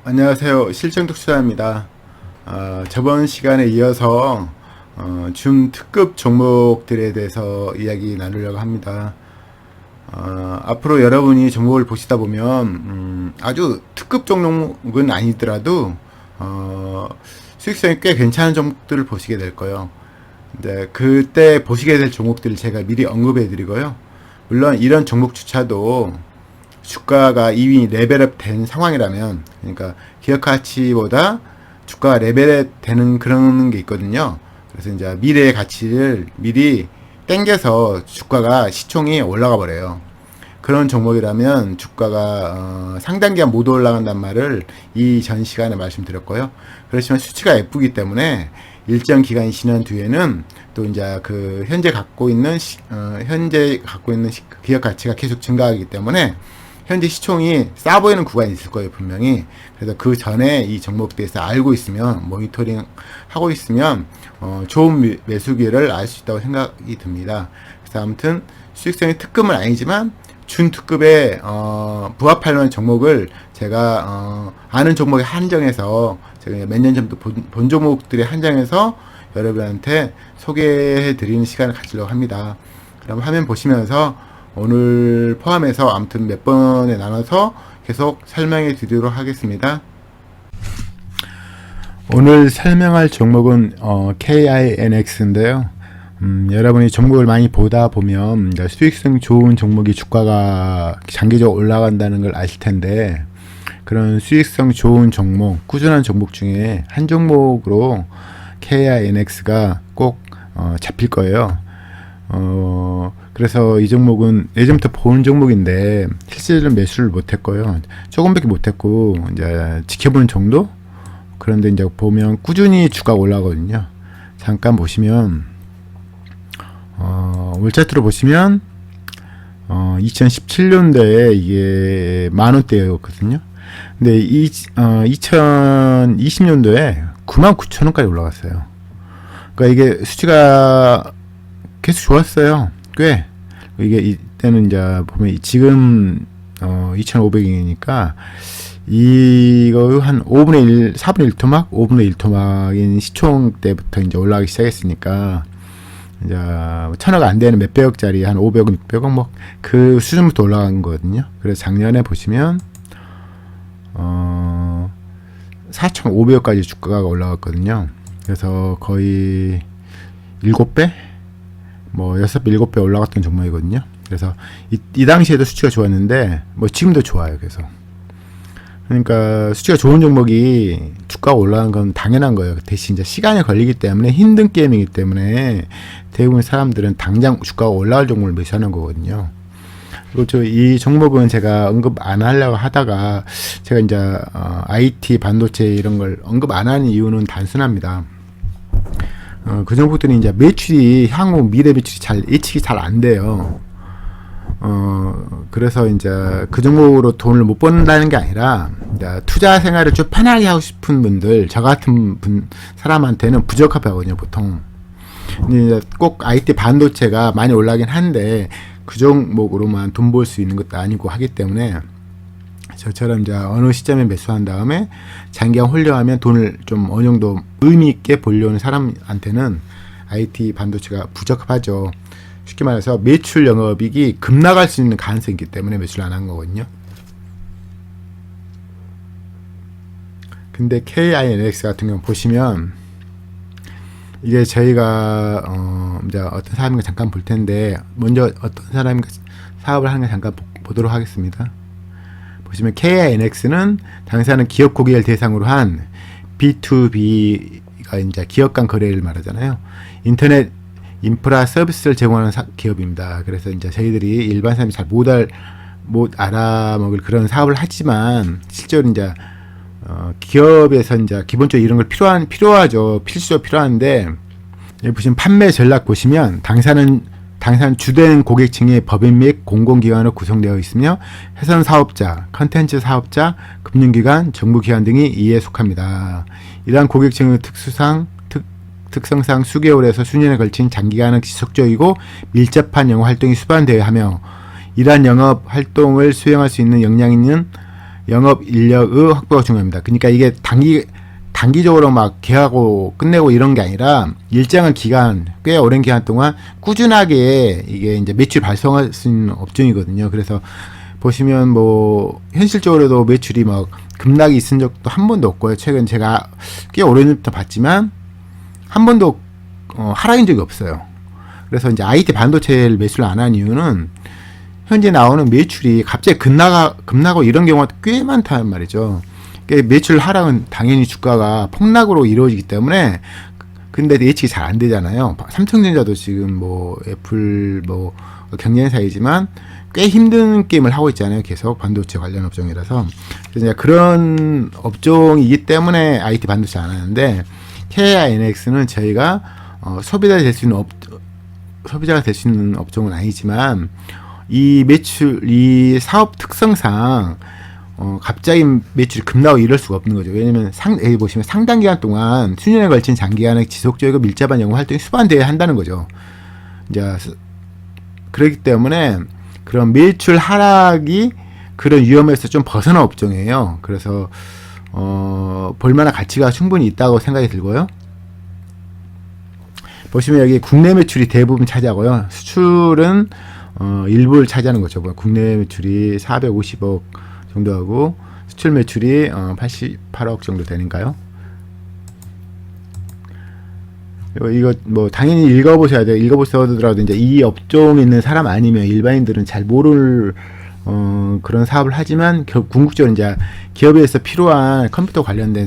안녕하세요. 실전독수자입니다. 저번 시간에 이어서 줌 특급 종목들에 대해서 이야기 나누려고 합니다. 앞으로 여러분이 종목을 보시다 보면 아주 특급 종목은 아니더라도 수익성이 꽤 괜찮은 종목들을 보시게 될 거예요. 근데 그때 보시게 될 종목들을 제가 미리 언급해 드리고요. 물론 이런 종목조차도 주가가 이미 레벨업 된 상황이라면, 그러니까 기업 가치보다 주가가 레벨업 되는 그런 게 있거든요. 그래서 이제 미래의 가치를 미리 땡겨서 주가가 시총이 올라가 버려요. 그런 종목이라면 주가가 상당 기간 못 올라간단 말을 이전 시간에 말씀드렸고요. 그렇지만 수치가 예쁘기 때문에 일정 기간이 지난 뒤에는 또 이제 그 현재 갖고 있는 기업 가치가 계속 증가하기 때문에 현재 시총이 싸 보이는 구간이 있을 거예요, 분명히. 그래서 그 전에 이 종목에 대해서 알고 있으면, 모니터링 하고 있으면, 좋은 매수기를 알 수 있다고 생각이 듭니다. 그래서 아무튼 수익성이 특급은 아니지만, 준특급에, 부합할 만한 종목을 제가, 아는 종목에 한정해서, 제가 몇 년 전부터 본 종목들에 한정해서 여러분한테 소개해 드리는 시간을 가지려고 합니다. 그럼 화면 보시면서 오늘 포함해서 아무튼 몇 번에 나눠서 계속 설명해 드리도록 하겠습니다. 오늘 설명할 종목은 KINX인데요. 여러분이 종목을 많이 보다 보면 수익성 좋은 종목이 주가가 장기적으로 올라간다는 걸 아실 텐데, 그런 수익성 좋은 종목, 꾸준한 종목 중에 한 종목으로 KINX가 꼭 잡힐 거예요. 그래서 이 종목은 예전부터 본 종목인데 실제로 매수를 못했고요. 조금밖에 못했고 이제 지켜보는 정도. 그런데 이제 보면 꾸준히 주가가 올라가거든요. 잠깐 보시면 월차트로 보시면 2017년도에 이게 10,000원대였거든요. 근데 2020년도에 99,000원까지 올라갔어요. 그러니까 이게 수치가 계속 좋았어요. 꽤. 이게 이때는 이제 보면 지금 2,500원이니까 이거 한 5분의 1, 4분의 1토막, 5분의 1토막인 시총 때부터 이제 올라가기 시작했으니까 이제 1,000억 안 되는 몇백억짜리 한 500억, 600억 뭐 그 수준부터 올라간 거거든요. 그래서 작년에 보시면 4,500억까지 주가가 올라갔거든요. 그래서 거의 7배? 뭐 6배, 7배 올라갔던 종목이거든요. 그래서 이 당시에도 수치가 좋았는데 뭐 지금도 좋아요. 그래서 그러니까 수치가 좋은 종목이 주가가 올라가는 건 당연한 거예요. 대신 이제 시간이 걸리기 때문에 힘든 게임이기 때문에 대부분 사람들은 당장 주가가 올라갈 종목을 매수하는 거거든요. 그리고 이 종목은 제가 언급 안 하려고 하다가 제가 이제 IT 반도체 이런 걸 언급 안 하는 이유는 단순합니다. 그 종목들이 이제 매출이 향후 미래 매출이 예측이 잘 안 돼요. 그래서 이제 그 종목으로 돈을 못 번다는 게 아니라 이제 투자 생활을 좀 편하게 하고 싶은 분들, 저 같은 사람한테는 부적합하거든요, 보통. 근데 이제 꼭 IT 반도체가 많이 올라가긴 한데 그 종목으로만 돈 벌 수 있는 것도 아니고 하기 때문에 저처럼 이제 어느 시점에 매수한 다음에 장기간 홀려하면 돈을 좀 어느 정도 의미 있게 벌려는 사람한테는 IT 반도체가 부적합하죠. 쉽게 말해서 매출 영업이익이 급락할 수 있는 가능성이 있기 때문에 매수를 안 한 거거든요. 근데 KINX 같은 경우 보시면 이게 저희가 이제 어떤 사람인가 잠깐 볼 텐데, 먼저 어떤 사람이 사업을 하는 가 잠깐 보도록 하겠습니다. 보시면 KINX는 당사는 기업 고객을 대상으로 한 B2B가 이제 기업 간 거래를 말하잖아요. 인터넷 인프라 서비스를 제공하는 기업입니다. 그래서 이제 저희들이 일반 사람이 잘 못 알아먹을 그런 사업을 하지만 실제로 이제 기업에서 이제 기본적으로 이런 걸 필요하죠. 필수적으로 필요한데, 여기 보시면 판매 전략 보시면 당사는 주된 고객층의 법인 및 공공기관으로 구성되어 있으며 회선 사업자, 컨텐츠 사업자, 금융기관, 정부기관 등이 이에 속합니다. 이러한 고객층의 특성상 수개월에서 수년에 걸친 장기간은 지속적이고 밀접한 영업 활동이 수반되어야 하며, 이러한 영업 활동을 수행할 수 있는 역량 있는 영업 인력의 확보가 중요합니다. 그러니까 이게 단기적으로 막 계약하고 끝내고 이런 게 아니라 일정한 기간, 꽤 오랜 기간 동안 꾸준하게 이게 이제 매출 발생할 수 있는 업종이거든요. 그래서 보시면 뭐 현실적으로도 매출이 막 급락이 있은 적도 한 번도 없고요. 최근 제가 꽤 오래전부터 봤지만 한 번도 하락인 적이 없어요. 그래서 이제 IT 반도체를 매수를 안 한 이유는 현재 나오는 매출이 갑자기 급락하고 이런 경우가 꽤 많다는 말이죠. 그러니까 매출 하락은 당연히 주가가 폭락으로 이루어지기 때문에, 근데 예측이 잘 안 되잖아요. 삼성전자도 지금 뭐 애플 뭐 경쟁사이지만 꽤 힘든 게임을 하고 있잖아요. 계속 반도체 관련 업종이라서. 그래서 그런 업종이기 때문에 IT 반도체 안 하는데, KINX는 저희가 소비자가 될 수 있는 업종은 아니지만 이 매출, 이 사업 특성상 갑자기 매출이 급락하고 이럴 수가 없는 거죠. 왜냐면 여기 보시면 상당 기간 동안 수년에 걸친 장기간의 지속적이고 밀접한 영업 활동이 수반되어야 한다는 거죠. 이제 그렇기 때문에 그런 매출 하락이 그런 위험에서 좀 벗어난 업종이에요. 그래서 볼만한 가치가 충분히 있다고 생각이 들고요. 보시면 여기 국내 매출이 대부분 차지하고요. 수출은 일부를 차지하는 거죠. 국내 매출이 450억 정도 하고 수출 매출이 88억 정도 되는가요? 이거 뭐 당연히 읽어보셔야 돼요. 읽어보셔더라도 이제 이 업종에 있는 사람 아니면 일반인들은 잘 모를 그런 사업을 하지만 궁극적으로 이제 기업에서 필요한 컴퓨터 관련된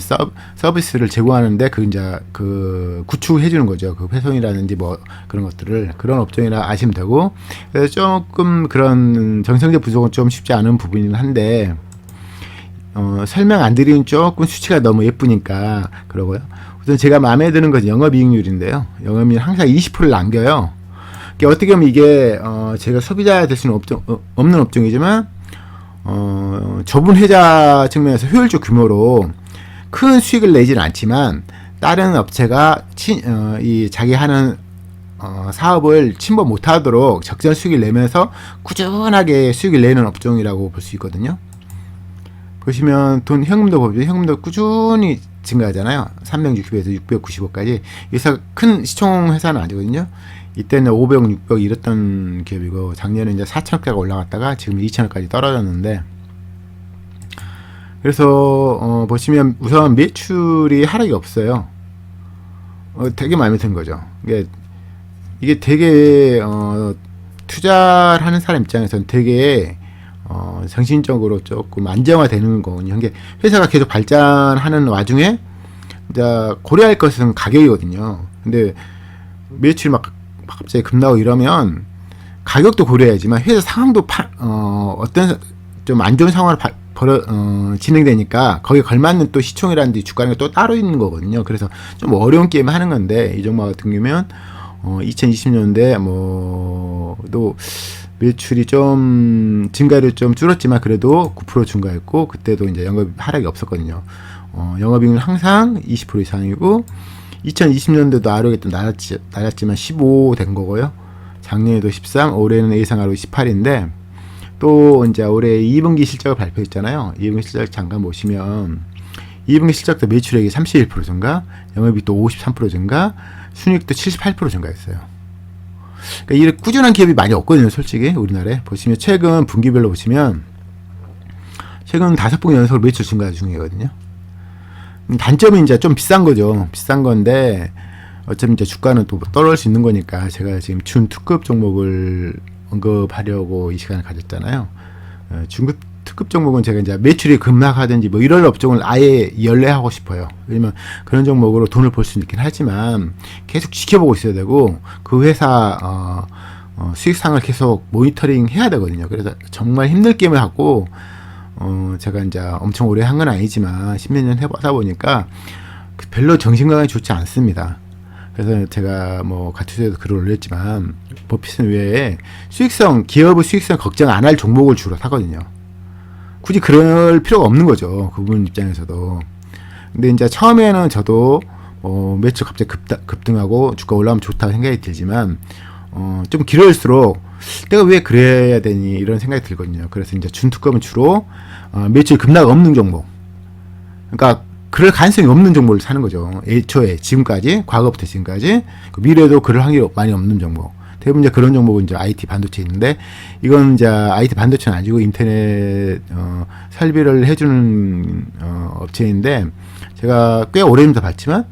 서비스를 제공하는데 그 구축해 주는 거죠. 그 배송이라든지 뭐 그런 것들을, 그런 업종이라 아시면 되고, 그래서 조금 그런 정성적 부족은 좀 쉽지 않은 부분이긴 한데 설명 안 드리는 조금 수치가 너무 예쁘니까 그러고요. 우선 제가 마음에 드는 것은 영업이익률인데요. 영업이익률 항상 20%를 남겨요. 어떻게 보면 이게 제가 소비자가 될 수는 없는 업종이지만 좁은 회자 측면에서 효율적 규모로 큰 수익을 내지는 않지만 다른 업체가 자기 하는 사업을 침범 못하도록 적정 수익을 내면서 꾸준하게 수익을 내는 업종이라고 볼 수 있거든요. 보시면 현금도 보죠. 현금도 꾸준히 증가하잖아요. 360에서 690억까지. 여기서 큰 시총 회사는 아니거든요. 이때는 500억, 600억 이랬던 기업이고, 작년에 이제 4천억대가 올라갔다가 지금 2천억까지 떨어졌는데, 그래서 보시면 우선 매출이 하락이 없어요. 되게 마음에 든 거죠. 이게 되게 투자를 하는 사람 입장에서는 되게 정신적으로 조금 안정화되는 거거든요. 이게 회사가 계속 발전하는 와중에 이제 고려할 것은 가격이거든요. 근데 매출이 막 갑자기 급나고 이러면 가격도 고려해야지만 회사 상황도 어떤 좀 안 좋은 상황으로 진행되니까 거기에 걸맞는 또 시총이라든지 주가는 또 따로 있는 거거든요. 그래서 좀 어려운 게임 하는 건데, 이 종목 같은 경우면 2020년대 또 매출이 좀 증가율이 좀 줄었지만 그래도 9% 증가했고, 그때도 이제 영업 하락이 없었거든요. 영업이익률 항상 20% 이상이고, 2020년도도 하락했던 낮았지만 15 된 거고요. 작년에도 13, 올해는 예상하로 18인데, 또 이제 올해 2분기 실적을 발표했잖아요. 2분기 실적 잠깐 보시면 2분기 실적도 매출액이 31% 증가, 영업이익도 53% 증가, 순이익도 78% 증가했어요. 그러니까 이렇게 꾸준한 기업이 많이 없거든요, 솔직히 우리나라에. 보시면 최근 분기별로 보시면 최근 5분기 연속으로 매출 증가 중이거든요. 단점이 이제 좀 비싼 거죠. 비싼 건데 어차피 이제 주가는 또 떨어질 수 있는 거니까 제가 지금 준 특급 종목을 언급하려고 이 시간을 가졌잖아요. 중급 특급 종목은 제가 이제 매출이 급락하든지 뭐 이런 업종을 아예 연례하고 싶어요. 왜냐면 그런 종목으로 돈을 벌 수는 있긴 하지만 계속 지켜보고 있어야 되고, 그 회사 수익상을 계속 모니터링 해야 되거든요. 그래서 정말 힘들 게임을 하고, 제가 이제 엄청 오래 한 건 아니지만 10몇 년 해보다 보니까 별로 정신건강에 좋지 않습니다. 그래서 제가 뭐 가투세에도 글을 올렸지만 버핏은 외에 기업의 수익성 걱정 안 할 종목을 주로 사거든요. 굳이 그럴 필요가 없는 거죠, 그분 입장에서도. 근데 이제 처음에는 저도 매출 갑자기 급등하고 주가 올라가면 좋다고 생각이 들지만 좀 길어질수록 내가 왜 그래야 되니 이런 생각이 들거든요. 그래서 이제 준특급은 주로 매출 급락 없는 종목, 그러니까 그럴 가능성이 없는 종목을 사는 거죠. 애초에 지금까지, 과거부터 지금까지, 미래에도 그럴 확률이 많이 없는 종목. 대부분 이제 그런 종목은 이제 IT 반도체 있는데, 이건 이제 IT 반도체는 아니고 인터넷 설비를 해주는 업체인데, 제가 꽤 오래전부터 봤지만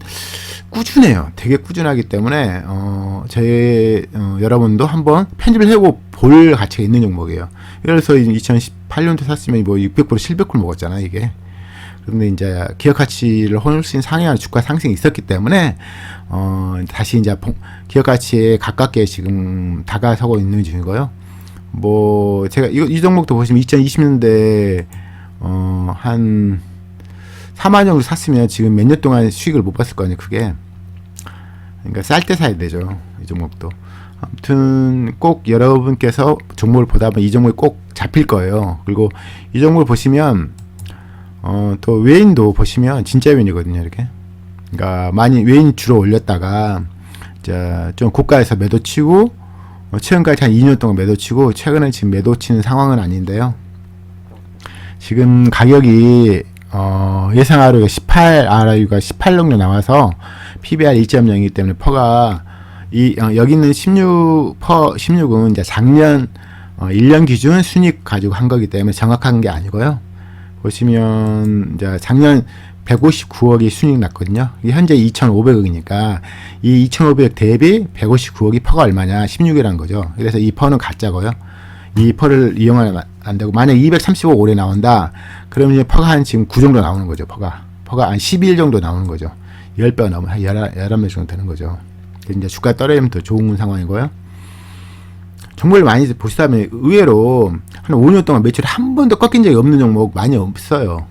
꾸준해요. 되게 꾸준하기 때문에 여러분도 한번 편집을 해보고 볼 가치가 있는 종목이에요. 그래서 2018년도 샀으면 뭐 600% 700% 먹었잖아 이게. 그런데 이제 기업 가치를 훨씬 상회하는 주가 상승이 있었기 때문에 다시 이제 기업 가치에 가깝게 지금 다가서고 있는 중이고요. 뭐 제가 이 종목도 보시면 2020년대 한 4만 정도 샀으면 지금 몇 년 동안 수익을 못 봤을 거 아니에요, 크게. 그러니까 쌀 때 사야 되죠, 이 종목도. 아무튼 꼭 여러분께서 종목을 보다 보면 이 종목이 꼭 잡힐 거예요. 그리고 이 종목을 보시면 또 외인도 보시면 진짜 외인이거든요, 이렇게. 그러니까 많이 외인이 주로 올렸다가 좀 고가에서 매도 치고 최근까지 한 2년 동안 매도 치고 최근에 지금 매도 치는 상황은 아닌데요. 지금 가격이 예상 ROE가 18 정도 나와서 PBR 1.0이기 때문에 퍼가 여기 있는 16은 이제 작년 1년 기준 순익 가지고 한 거기 때문에 정확한 게 아니고요. 보시면 이제 작년 159억이 순익 났거든요. 이게 현재 2,500억이니까 이 2,500억 대비 159억이 퍼가 얼마냐? 16이라는 거죠. 그래서 이 퍼는 가짜고요. 이 퍼를 이용하면 안 되고, 만약 230억 올해 나온다 그러면 이제 퍼가 한 지금 9 정도 나오는 거죠. 퍼가 한 11 정도 나오는 거죠. 10배가 넘으면 한 11배 정도 되는 거죠. 이제 주가 떨어지면 더 좋은 상황이고요. 종목을 많이 보시다면 의외로 한 5년 동안 매출이 한 번도 꺾인 적이 없는 종목 많이 없어요.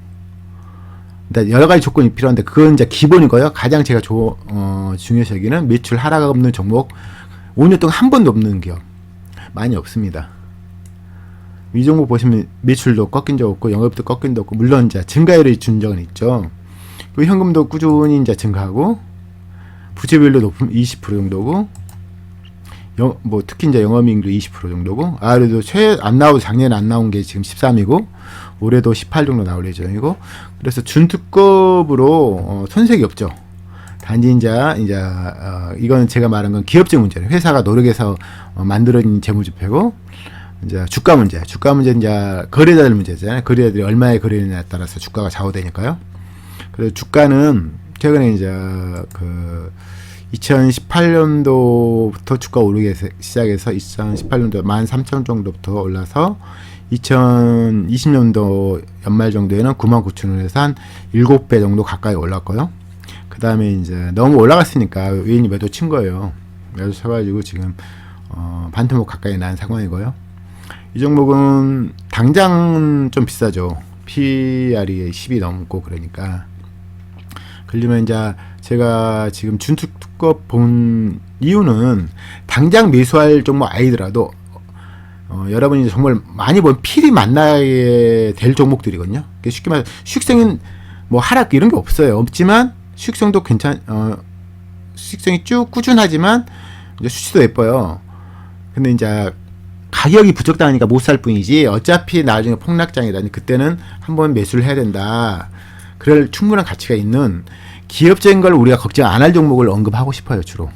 여러 가지 조건이 필요한데 그건 이제 기본이고요. 가장 제가 중요시 여기는 매출 하락 없는 종목 5년 동안 한 번도 없는 기업 많이 없습니다. 이 종목 보시면 매출도 꺾인 적 없고 영업도 꺾인 적 없고, 물론 이제 증가율이 준 적은 있죠. 그 현금도 꾸준히 이제 증가하고 부채비율도 높으면 20% 정도고, 뭐 특히 이제 영업이익도 20% 정도고, 그래도 안 나오고 작년에 안 나온 게 지금 13이고 올해도 18 정도 나올 예정이고, 그래서 준특급으로 손색이 없죠. 단지 이거는 제가 말한 건 기업적 문제예요. 회사가 노력해서 만들어진 재무제표고, 이제 주가 문제 이제 거래자들 문제잖아요. 거래자들이 얼마에 거래했냐에 따라서 주가가 좌우되니까요. 그래서 주가는 최근에 이제 2018년도부터 주가 오르기 시작해서 2018년도 13,000원 정도부터 올라서 2020년도 연말 정도에는 99,000원에서 한 7배 정도 가까이 올랐고요. 그 다음에 이제 너무 올라갔으니까 외인이 매도 친 거예요. 매도 쳐가지고 지금 반토막 가까이 난 상황이고요. 이 종목은 당장 좀 비싸죠. PR이 10이 넘고 그러니까. 그러면 이제 제가 지금 준특급 본 이유는 당장 매수할 종목 아니더라도 여러분이 정말 많이 본 필히 만나게 될 종목들이거든요. 쉽게 말해 수익성은 뭐 하락 이런 게 없지만 수익성도 수익성이 쭉 꾸준하지만 이제 수치도 예뻐요. 근데 이제 가격이 부적당하니까 못 살 뿐이지 어차피 나중에 폭락장이라니 그때는 한번 매수를 해야 된다. 그럴 충분한 가치가 있는 기업적인 걸 우리가 걱정 안 할 종목을 언급하고 싶어요, 주로.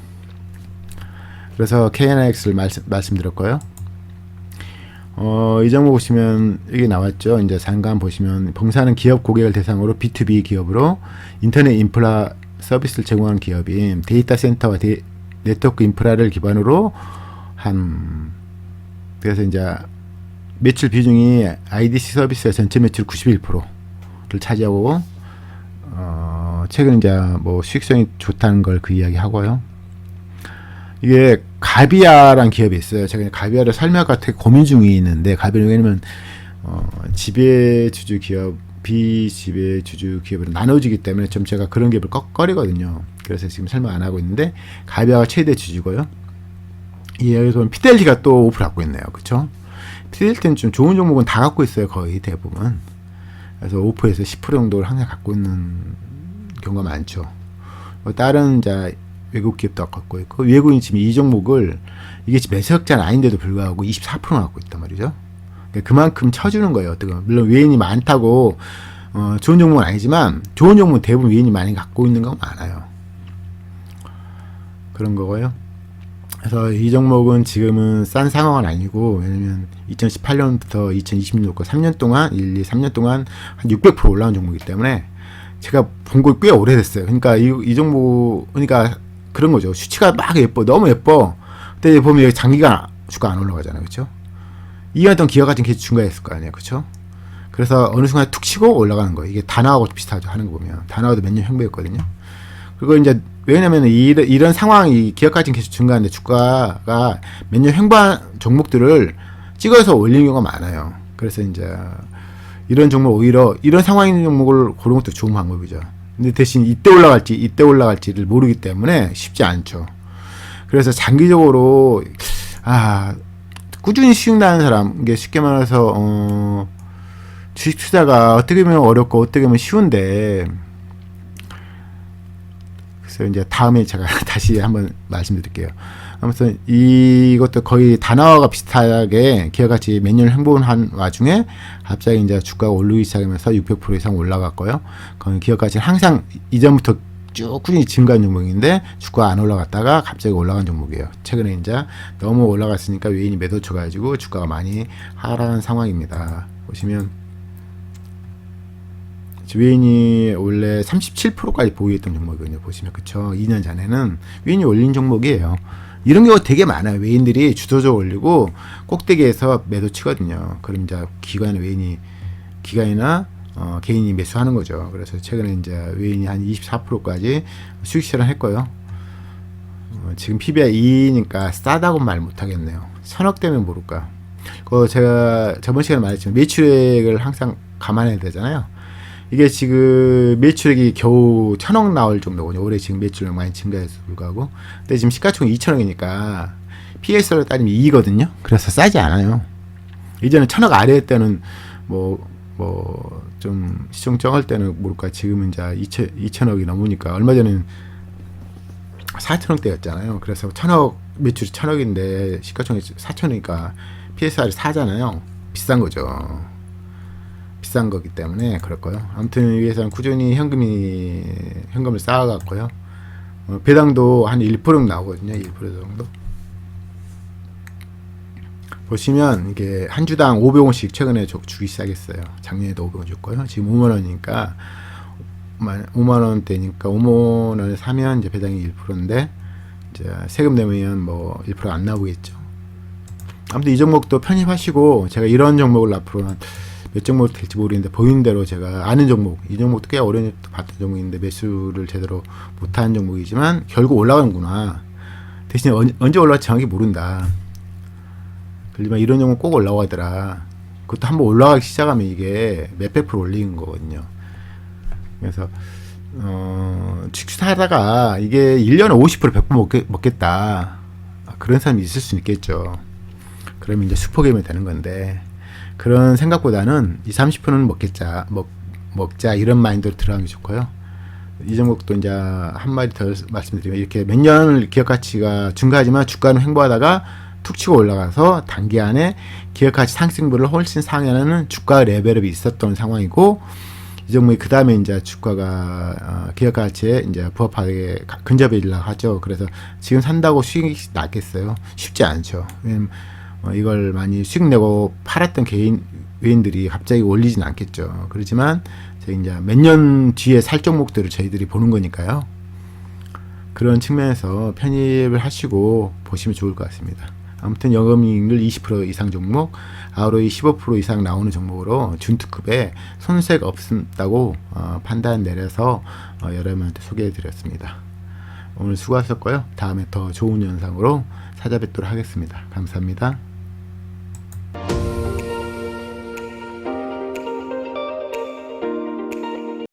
그래서 KNIX를 말씀드렸고요. 이 종목 보시면 여기 나왔죠. 이제 상관 보시면 봉사하는 기업 고객을 대상으로 B2B 기업으로 인터넷 인프라 서비스를 제공하는 기업인 데이터 센터와 네트워크 인프라를 기반으로 그래서 이제 매출 비중이 IDC 서비스의 전체 매출 91%를 차지하고 최근 이제 뭐 수익성이 좋다는 걸 그 이야기 하고요. 이게 가비아라는 기업이 있어요. 제가 가비아를 설명할까 되게 고민 중에 있는데, 가비아는 왜냐면 지배주주 기업, 비지배주주 기업으로 나눠지기 때문에 좀 제가 그런 기업을 꺼리거든요. 그래서 지금 설명 안 하고 있는데, 가비아가 최대 주주고요. 여기서 피델리가 또 5% 갖고 있네요. 그쵸? 피델리는 좀 좋은 종목은 다 갖고 있어요. 거의 대부분. 그래서 5%에서 10% 정도를 항상 갖고 있는 경우가 많죠. 다른 이제 외국 기업도 갖고 있고, 외국인 지금 이 종목을, 이게 지금 매수흑자는 아닌데도 불구하고 24%나 갖고 있단 말이죠. 그러니까 그만큼 쳐주는 거예요. 어떻게 보면. 물론 외인이 많다고 좋은 종목은 아니지만, 좋은 종목은 대부분 외인이 많이 갖고 있는 거 많아요. 그런 거고요. 그래서 이 종목은 지금은 싼 상황은 아니고, 왜냐면 2018년부터 2026년 3년 동안 3년 동안 한 600% 올라온 종목이기 때문에 제가 본 거 꽤 오래됐어요. 그러니까 이 종목, 그러니까 그런 거죠. 수치가 막 예뻐, 너무 예뻐. 근데 보면 여기 장기간 주가 안 올라가잖아요, 그렇죠? 2년 동안 기업 가치는 계속 증가했을 거 아니에요, 그렇죠? 그래서 어느 순간 툭 치고 올라가는 거예요. 이게 다나와하고 비슷하죠, 하는 거 보면. 다나와도 몇 년 횡보했거든요. 그리고 이제 왜냐면 이런 상황이 기업 가치는 계속 증가하는데 주가가 몇 년 횡보한 종목들을 찍어서 올리는 경우가 많아요. 그래서 이제 이런 종목, 오히려 이런 상황 있는 종목을 고르는 것도 좋은 방법이죠. 근데 대신 이때 올라갈지를 모르기 때문에 쉽지 않죠. 그래서 장기적으로 꾸준히 수익 나는 사람, 이게 쉽게 말해서 주식 투자가 어떻게 보면 어렵고 어떻게 보면 쉬운데, 그래서 이제 다음에 제가 다시 한번 말씀드릴게요. 아무튼 이것도 거의 다나와가 비슷하게 기업가치 몇 년을 횡보한 와중에 갑자기 이제 주가가 오르기 시작하면서 600% 이상 올라갔고요. 거의 기업가치는 항상 이전부터 쭉 꾸준히 증가한 종목인데 주가가 안 올라갔다가 갑자기 올라간 종목이에요. 최근에 이제 너무 올라갔으니까 외인이 매도 쳐가지고 주가가 많이 하락한 상황입니다. 보시면 외인이 원래 37%까지 보유했던 종목이거든요. 보시면, 그쵸? 2년 전에는 외인이 올린 종목이에요. 이런 경우가 되게 많아요. 외인들이 주도적으로 올리고 꼭대기에서 매도 치거든요. 그럼 이제 기관이나 개인이 매수하는 거죠. 그래서 최근에 이제 외인이 한 24%까지 수익 실현했고요. 지금 PBR 2니까 싸다고 말 못하겠네요. 1000억 되면 모를까. 제가 저번 시간에 말했지만 매출액을 항상 감안해야 되잖아요. 이게 지금 매출액이 겨우 1000억 나올 정도거든요. 올해 지금 매출액 많이 증가해서 불구하고. 근데 지금 시가총액 2000억이니까 PS로 따지면 2이거든요. 그래서 싸지 않아요. 이전에 1000억 아래 때는 좀 시총 적을 때는 모를까. 지금은 이제 2000억이 넘으니까, 얼마 전에는 4000억대였잖아요. 그래서 1000억, 매출이 1000억인데 시가총액이 4000억이니까 PSR이 4잖아요. 비싼 거죠. 비싼 거기 때문에 그럴 거요. 아무튼 위에서는 꾸준히 현금을 쌓아갔고요. 배당도 한 1% 나오거든요. 1% 정도. 보시면 이게 한 주당 500원씩 최근에 주기 시작했어요. 작년에도 500원 줬고요. 지금 5만원이니까 5만원대니까 5만원을 사면 이제 배당이 1%인데 이제 세금 내면 1% 안 나오겠죠. 아무튼 이 종목도 편입하시고, 제가 이런 종목을 앞으로 몇 종목 될지 모르겠는데, 보이는 대로 제가 아는 종목, 이 종목도 꽤 오래 봤던 종목인데 매수를 제대로 못한 종목이지만 결국 올라가는구나. 대신에 언제 올라갈지 정확히 모른다. 그러지만 이런 종목 꼭 올라가더라. 그것도 한번 올라가기 시작하면 이게 몇백 프로 올리는 거거든요. 그래서 주식하다가 이게 1년에 50% 100% 먹겠다. 그런 사람이 있을 수 있겠죠. 그러면 이제 슈퍼게임이 되는 건데, 그런 생각보다는 20-30%는 먹자 이런 마인드로 들어가는 게 좋고요. 이 종목도 이제 한마디 더 말씀드리면, 이렇게 몇 년을 기업 가치가 증가하지만 주가는 횡보하다가 툭 치고 올라가서 단기간에 기업 가치 상승분을 훨씬 상회하는 주가 레벨업이 있었던 상황이고, 이 종목이 그 다음에 이제 주가가 기업 가치에 이제 부합하게 근접해지려고 하죠. 그래서 지금 산다고 수익이 났겠어요? 쉽지 않죠. 왜냐면 이걸 많이 수익 내고 팔았던 외인들이 갑자기 올리진 않겠죠. 그렇지만 저희 이제 몇 년 뒤에 살 종목들을 저희들이 보는 거니까요. 그런 측면에서 편입을 하시고 보시면 좋을 것 같습니다. 아무튼 영업이익률 20% 이상 종목, ROE 15% 이상 나오는 종목으로 준특급에 손색 없다고 판단 내려서 여러분한테 소개해 드렸습니다. 오늘 수고하셨고요. 다음에 더 좋은 영상으로 찾아뵙도록 하겠습니다. 감사합니다.